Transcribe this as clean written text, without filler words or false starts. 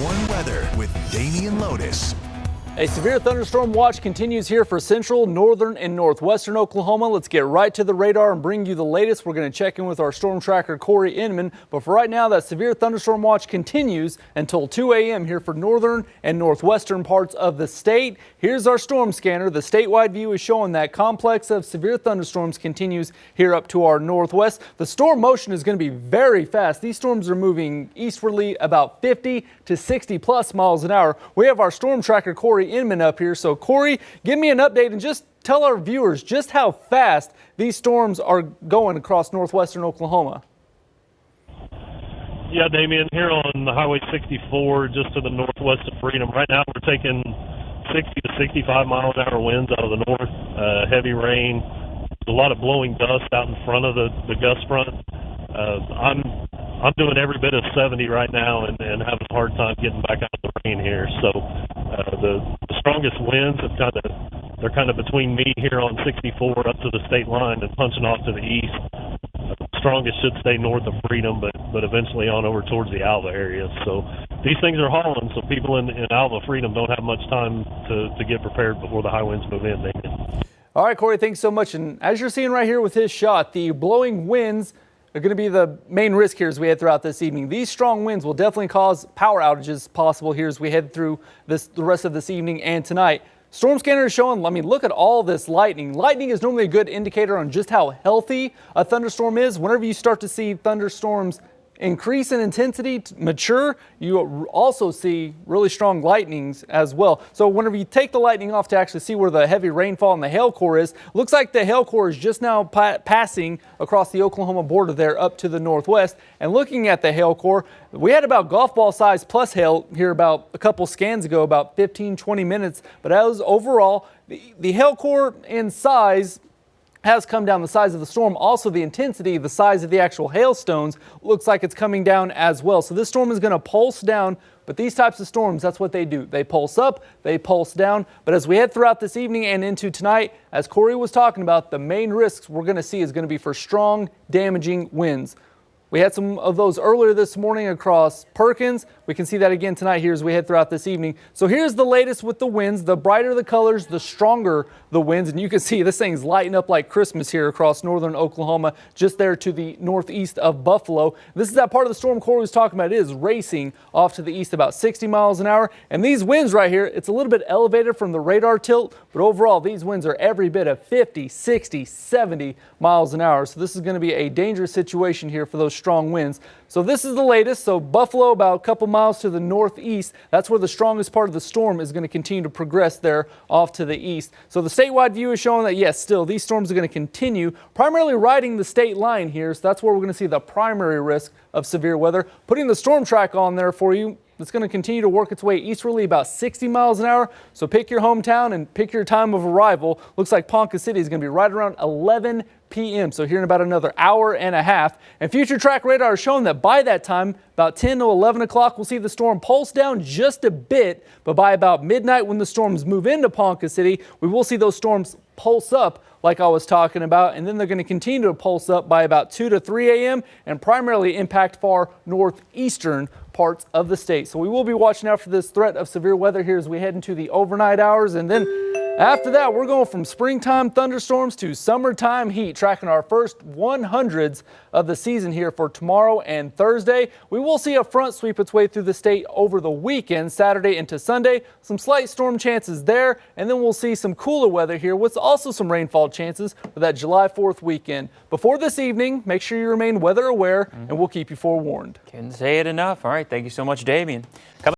Warn Weather with Damian Lotus. A severe thunderstorm watch continues here for central, northern, and northwestern Oklahoma. Let's get right to the radar and bring you the latest. We're going to check in with our storm tracker, Corey Inman. But for right now, that severe thunderstorm watch continues until 2 a.m. here for northern and northwestern parts of the state. Here's our storm scanner. The statewide view is showing that complex of severe thunderstorms continues here up to our northwest. The storm motion is going to be very fast. These storms are moving eastwardly about 50 to 60 plus miles an hour. We have our storm tracker, Corey Inman, up here. So Corey, give me an update and just tell our viewers just how fast these storms are going across northwestern Oklahoma. Yeah, Damian, here on the Highway 64, just to the northwest of Freedom. Right now we're taking 60 to 65 mile an hour winds out of the north, heavy rain, a lot of blowing dust out in front of the gust front. I'm doing every bit of 70 right now and having a hard time getting back out of the rain here. So the strongest winds they're kind of between me here on 64 up to the state line and punching off to the east. Strongest should stay north of Freedom, but eventually on over towards the Alva area. So these things are hauling, so people in Alva, Freedom don't have much time to get prepared before the high winds move in. All right, Corey, thanks so much. And as you're seeing right here with his shot, the blowing winds are going to be the main risk here as we head throughout this evening. These strong winds will definitely cause power outages possible here as we head through the rest of this evening and tonight. Storm scanner is showing, look at all this lightning. Lightning is normally a good indicator on just how healthy a thunderstorm is. Whenever you start to see thunderstorms increase in intensity, mature, you also see really strong lightnings as well. So whenever you take the lightning off to actually see where the heavy rainfall and the hail core is, looks like the hail core is just now passing across the Oklahoma border there up to the northwest. And looking at the hail core, we had about golf ball size plus hail here about a couple scans ago, about 15-20 minutes. But as overall, the hail core in size has come down. The size of the storm, also the intensity, the size of the actual hailstones looks like it's coming down as well. So this storm is going to pulse down, but these types of storms, that's what they do. They pulse up, they pulse down. But as we head throughout this evening and into tonight, as Corey was talking about, the main risks we're going to see is going to be for strong, damaging winds. We had some of those earlier this morning across Perkins. We can see that again tonight here as we head throughout this evening. So here's the latest with the winds. The brighter the colors, the stronger the winds. And you can see this thing's lighting up like Christmas here across northern Oklahoma, just there to the northeast of Buffalo. This is that part of the storm Corey was talking about. It is racing off to the east about 60 miles an hour. And these winds right here, it's a little bit elevated from the radar tilt, but overall these winds are every bit of 50, 60, 70 miles an hour. So this is going to be a dangerous situation here for those strong winds. So this is the latest. So Buffalo about a couple miles to the northeast. That's where the strongest part of the storm is going to continue to progress there off to the east. So the statewide view is showing that yes, still these storms are going to continue primarily riding the state line here. So that's where we're going to see the primary risk of severe weather. Putting the storm track on there for you. It's going to continue to work its way easterly about 60 miles an hour. So pick your hometown and pick your time of arrival. Looks like Ponca City is going to be right around 11 p.m. So here in about another hour and a half. And future track radar is showing that by that time, about 10 to 11 o'clock, we'll see the storm pulse down just a bit. But by about midnight, when the storms move into Ponca City, we will see those storms pulse up like I was talking about. And then they're going to continue to pulse up by about 2 to 3 a.m. and primarily impact far northeastern parts of the state. So we will be watching out for this threat of severe weather here as we head into the overnight hours. And then after that, we're going from springtime thunderstorms to summertime heat, tracking our first 100s of the season here for tomorrow and Thursday. We will see a front sweep its way through the state over the weekend, Saturday into Sunday. Some slight storm chances there, and then we'll see some cooler weather here with also some rainfall chances for that July 4th weekend. Before this evening, make sure you remain weather aware, and we'll keep you forewarned. Couldn't say it enough. All right, thank you so much, Damian.